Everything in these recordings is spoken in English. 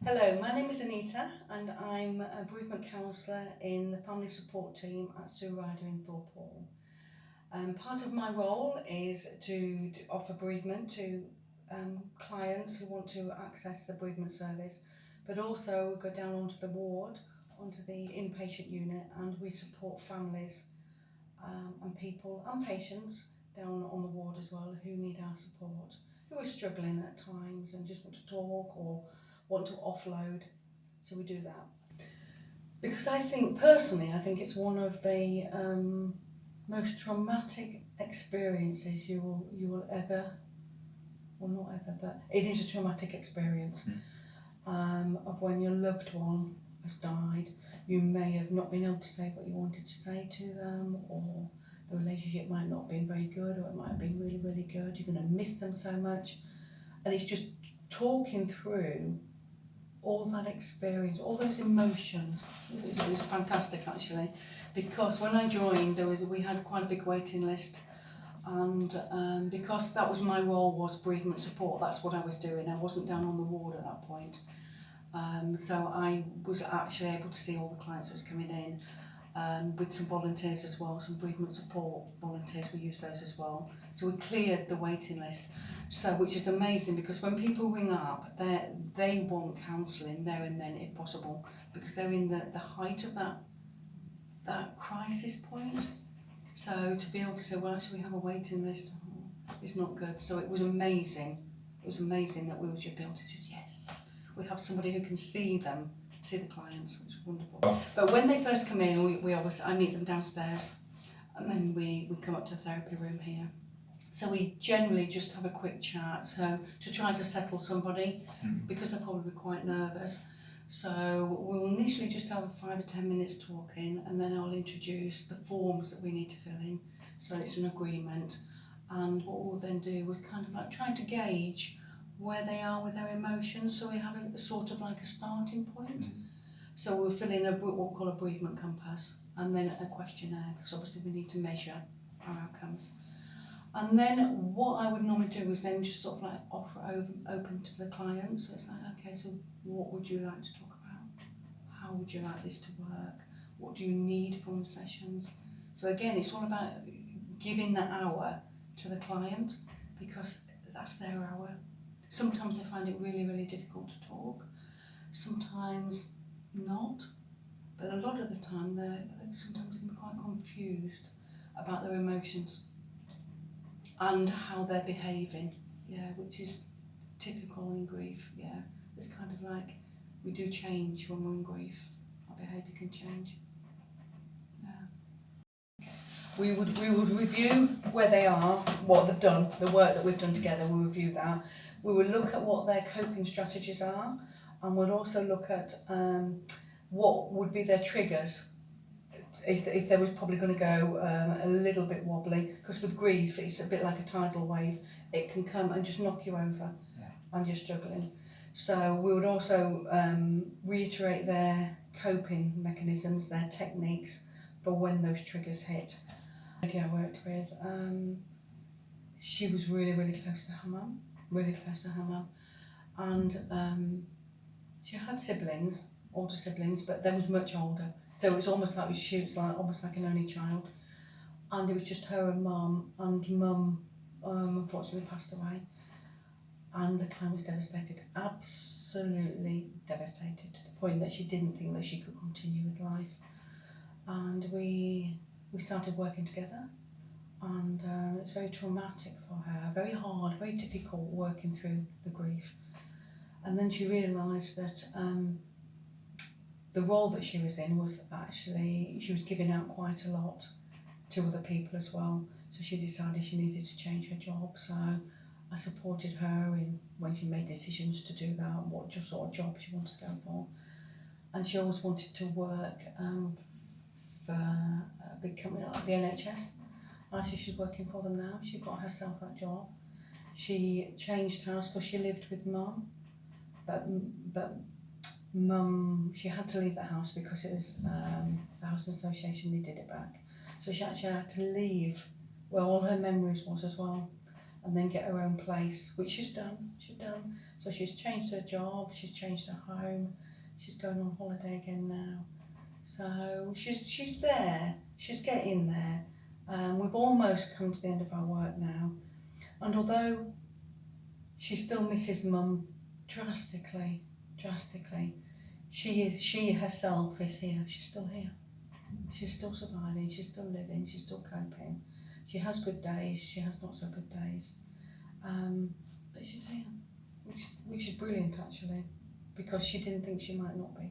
Hello, my name is Anita and I'm a bereavement counsellor in the family support team at Ryder in Thorpe. Part of my role is to offer bereavement to clients who want to access the bereavement service, but also go down onto the ward, onto the inpatient unit, and we support families and people and patients down on the ward as well who need our support, who are struggling at times and just want to talk or want to offload. So we do that. Because I think it's one of the most traumatic experiences you will ever, well not ever, but it is a traumatic experience of when your loved one has died. You may have not been able to say what you wanted to say to them, or the relationship might not have been very good, or it might have been really, really good. You're going to miss them so much. And it's just talking through all that experience, all those emotions. It was fantastic actually, because when I joined we had quite a big waiting list, and because that was my role, was bereavement support, that's what I was doing. I wasn't down on the ward at that point. So I was actually able to see all the clients that was coming in, with some volunteers as well, some bereavement support volunteers, we use those as well. So we cleared the waiting list, so which is amazing, because when people ring up, they want counselling there and then if possible, because they're in the height of that crisis point. So to be able to say, well actually we have a waiting list, is not good. So it was amazing. It was amazing that we were just able to just, yes, we have somebody who can see them, see the clients, which is wonderful. But when they first come in, I meet them downstairs, and then we come up to the therapy room here. So we generally just have a quick chat, so to try to settle somebody, because they're probably quite nervous. So we'll initially just have 5 or 10 minutes talking, and then I'll introduce the forms that we need to fill in. So it's an agreement, and what we'll then do is kind of like trying to gauge where they are with their emotions, so we have a sort of like a starting point. So we'll fill in what we'll call a bereavement compass, and then a questionnaire, because obviously we need to measure our outcomes. And then what I would normally do is then just sort of like offer open to the client. So it's like, okay, so what would you like to talk about? How would you like this to work? What do you need from the sessions? So again, it's all about giving that hour to the client, because that's their hour. Sometimes they find it really, really difficult to talk. Sometimes not. But a lot of the time they're sometimes can be quite confused about their emotions and how they're behaving, which is typical in grief. It's kind of like we do change when we're in grief. Our behaviour can change. We would review where they are, what they've done, the work that we've done together. We'll review that. We would look at what their coping strategies are, and we'll also look at what would be their triggers. If they were probably going to go a little bit wobbly, because with grief it's a bit like a tidal wave. It can come and just knock you over, and you're struggling. So we would also reiterate their coping mechanisms, their techniques for when those triggers hit. The lady I worked with, she was really, really close to her mum, and she had siblings, older siblings, but they was much older. So it was almost like she was like almost like an only child, and it was just her and mum. And mum, unfortunately passed away, and the client was devastated, absolutely devastated, to the point that she didn't think that she could continue with life. And we started working together, and it's very traumatic for her, very hard, very difficult working through the grief. And then she realised that the role that she was in was actually, she was giving out quite a lot to other people as well. So she decided she needed to change her job. So I supported her in when she made decisions to do that, what sort of job she wanted to go for. And she always wanted to work for a big company like the NHS. Actually, she's working for them now. She got herself that job. She changed house because she lived with mum, but mum, she had to leave the house because it was the housing association needed it back. So she actually had to leave where all her memories was as well, and then get her own place, which she's done. So she's changed her job, she's changed her home, she's going on holiday again now. So she's there, she's getting there. We've almost come to the end of our work now. And although she still misses Mum drastically, she herself is here, she's still here. She's still surviving, she's still living, she's still coping. She has good days, she has not so good days. But she's here, which is brilliant actually, because she didn't think she might not be.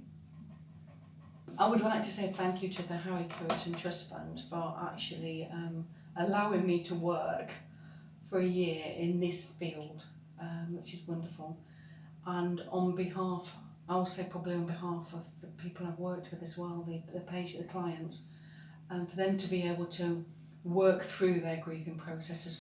I would like to say thank you to the Harry Curtin Trust Fund for actually allowing me to work for a year in this field, which is wonderful. And on behalf, I'll say probably on behalf of the people I've worked with as well, the patient, the clients, for them to be able to work through their grieving processes